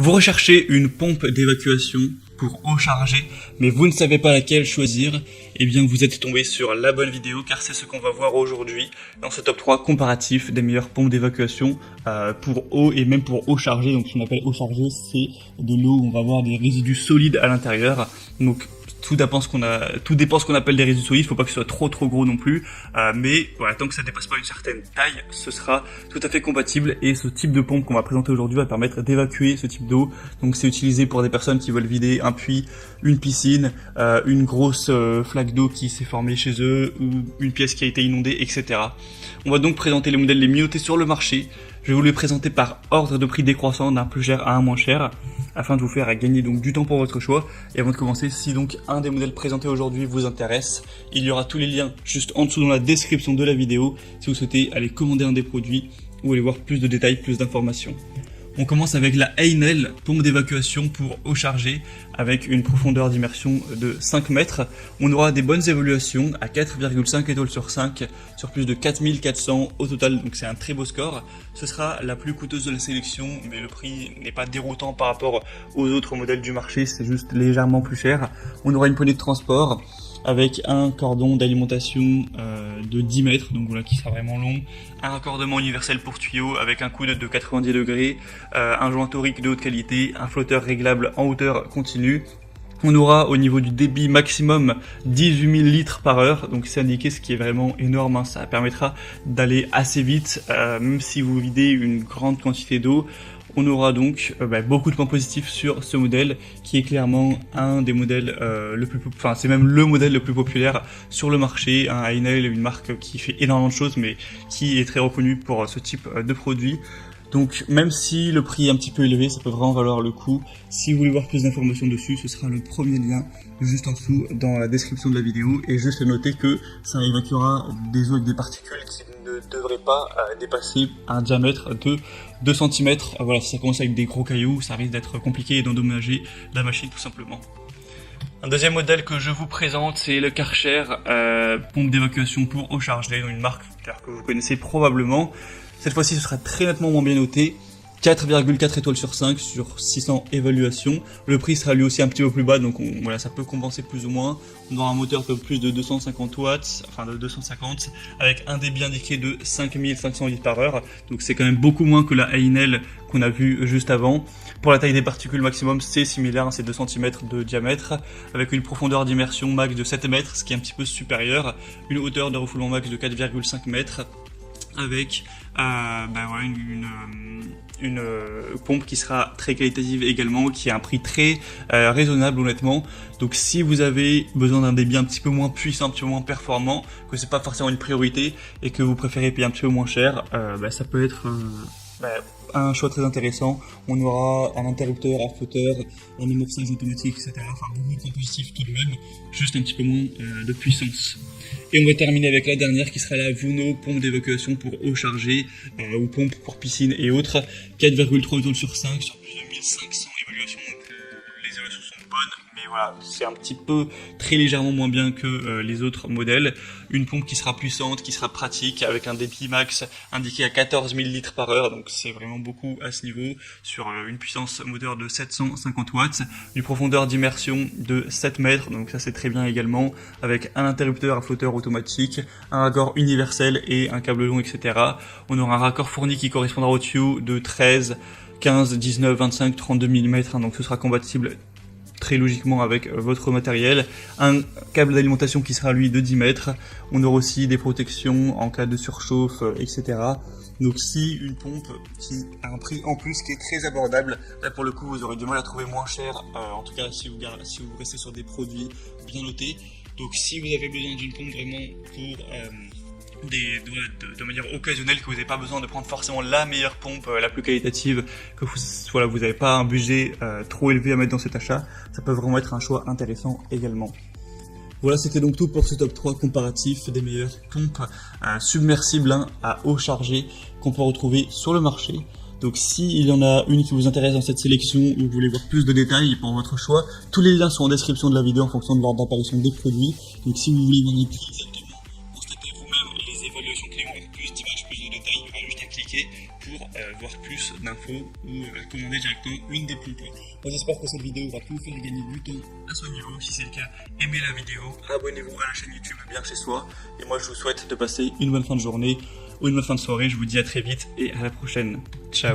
Vous recherchez une pompe d'évacuation pour eau chargée, mais vous ne savez pas laquelle choisir, eh bien vous êtes tombé sur la bonne vidéo car c'est ce qu'on va voir aujourd'hui dans ce top 3 comparatif des meilleures pompes d'évacuation pour eau et même pour eau chargée. Donc ce qu'on appelle eau chargée, c'est de l'eau où on va avoir des résidus solides à l'intérieur. Donc tout dépend ce qu'on appelle des résidus solides, il faut pas que ce soit trop gros non plus, mais voilà, tant que ça dépasse pas une certaine taille, ce sera tout à fait compatible et ce type de pompe qu'on va présenter aujourd'hui va permettre d'évacuer ce type d'eau. Donc c'est utilisé pour des personnes qui veulent vider un puits, une piscine, une grosse flaque d'eau qui s'est formée chez eux ou une pièce qui a été inondée, etc. On va donc présenter les modèles les mieux notés sur le marché. Je vais vous les présenter par ordre de prix décroissant d'un plus cher à un moins cher, afin de vous faire gagner donc du temps pour votre choix. Et avant de commencer, si donc un des modèles présentés aujourd'hui vous intéresse, il y aura tous les liens juste en dessous dans la description de la vidéo si vous souhaitez aller commander un des produits ou aller voir plus de détails, plus d'informations. On commence avec la Heinel, pompe d'évacuation pour eau chargée avec une profondeur d'immersion de 5 mètres. On aura des bonnes évaluations à 4,5 étoiles sur 5 sur plus de 4400 au total, donc c'est un très beau score. Ce sera la plus coûteuse de la sélection, mais le prix n'est pas déroutant par rapport aux autres modèles du marché, c'est juste légèrement plus cher. On aura une poignée de transport avec un cordon d'alimentation de 10 mètres, donc voilà, qui sera vraiment long, un raccordement universel pour tuyaux avec un coude de 90 degrés, un joint torique de haute qualité, un flotteur réglable en hauteur continue. On aura au niveau du débit maximum 18 000 litres par heure, donc c'est indiqué, ce qui est vraiment énorme, hein. Ça permettra d'aller assez vite, même si vous videz une grande quantité d'eau. On aura donc beaucoup de points positifs sur ce modèle qui est clairement un des modèles c'est même le modèle le plus populaire sur le marché. Heinel est une marque qui fait énormément de choses mais qui est très reconnue pour ce type de produit. Donc même si le prix est un petit peu élevé, ça peut vraiment valoir le coup. Si vous voulez voir plus d'informations dessus, ce sera le premier lien juste en dessous dans la description de la vidéo. Et juste noter que ça évacuera des eaux avec des particules qui ne devraient pas dépasser un diamètre de 2 cm. Voilà, si ça commence avec des gros cailloux, ça risque d'être compliqué et d'endommager la machine tout simplement. Un deuxième modèle que je vous présente, c'est le Karcher, pompe d'évacuation pour eau chargée, une marque que vous connaissez probablement. Cette fois-ci, ce sera très nettement moins bien noté. 4,4 étoiles sur 5 sur 600 évaluations. Le prix sera lui aussi un petit peu plus bas, donc voilà, ça peut compenser plus ou moins. On aura un moteur de plus de 250 watts, enfin de 250, avec un débit indiqué de 5500 litres par heure. Donc c'est quand même beaucoup moins que la Heinel qu'on a vu juste avant. Pour la taille des particules maximum, c'est similaire, c'est 2 cm de diamètre, avec une profondeur d'immersion max de 7 mètres, ce qui est un petit peu supérieur, une hauteur de refoulement max de 4,5 mètres, avec une pompe qui sera très qualitative également, qui a un prix très raisonnable honnêtement. Donc si vous avez besoin d'un débit un petit peu moins puissant, un petit peu moins performant, que c'est pas forcément une priorité et que vous préférez payer un petit peu moins cher, ça peut être un choix très intéressant. On aura un interrupteur, un flotteur, un amorçage automatique, etc. Enfin beaucoup de points positifs tout de même, juste un petit peu moins de puissance. Et on va terminer avec la dernière qui sera la Vuno, pompe d'évacuation pour eau chargée ou pompe pour piscine et autres. 4,3 étoiles sur 5 sur plus de 1500 évaluations, donc les évaluations sont bonnes, mais voilà, c'est un petit peu très légèrement moins bien que les autres modèles. Une pompe qui sera puissante, qui sera pratique, avec un débit max indiqué à 14 000 litres par heure, donc c'est vraiment beaucoup à ce niveau, sur une puissance moteur de 750 watts, une profondeur d'immersion de 7 mètres, donc ça c'est très bien également, avec un interrupteur à flotteur automatique, un raccord universel et un câble long, etc. On aura un raccord fourni qui correspondra au tuyau de 13, 15, 19, 25, 32 mm, donc ce sera compatible très logiquement avec votre matériel. Un câble d'alimentation qui sera lui de 10 mètres. On aura aussi des protections en cas de surchauffe, etc. Donc si une pompe qui a un prix en plus qui est très abordable, là pour le coup vous aurez du mal à trouver moins cher, en tout cas si vous restez sur des produits bien notés. Donc si vous avez besoin d'une pompe vraiment pour de manière occasionnelle, que vous n'avez pas besoin de prendre forcément la meilleure pompe, la plus qualitative, que vous n'avez pas un budget trop élevé à mettre dans cet achat, ça peut vraiment être un choix intéressant également. Voilà, c'était donc tout pour ce top 3 comparatif des meilleures pompes submersibles à eau chargée qu'on peut retrouver sur le marché. Donc s'il y en a une qui vous intéresse dans cette sélection ou vous voulez voir plus de détails pour votre choix, tous les liens sont en description de la vidéo en fonction de l'ordre d'apparition des produits. Donc si vous voulez voir les prix exactement, constatez vous-même les évaluations clés, plus d'images, plus de détails, il y aura juste à cliquer pour pour voir plus d'infos ou commander directement une des pompes. Moi j'espère que cette vidéo va vous faire gagner du temps à ce niveau. Si c'est le cas, aimez la vidéo, abonnez-vous à la chaîne YouTube Bien Chez Soi. Et moi je vous souhaite de passer une bonne fin de journée ou une bonne fin de soirée. Je vous dis à très vite et à la prochaine. Ciao.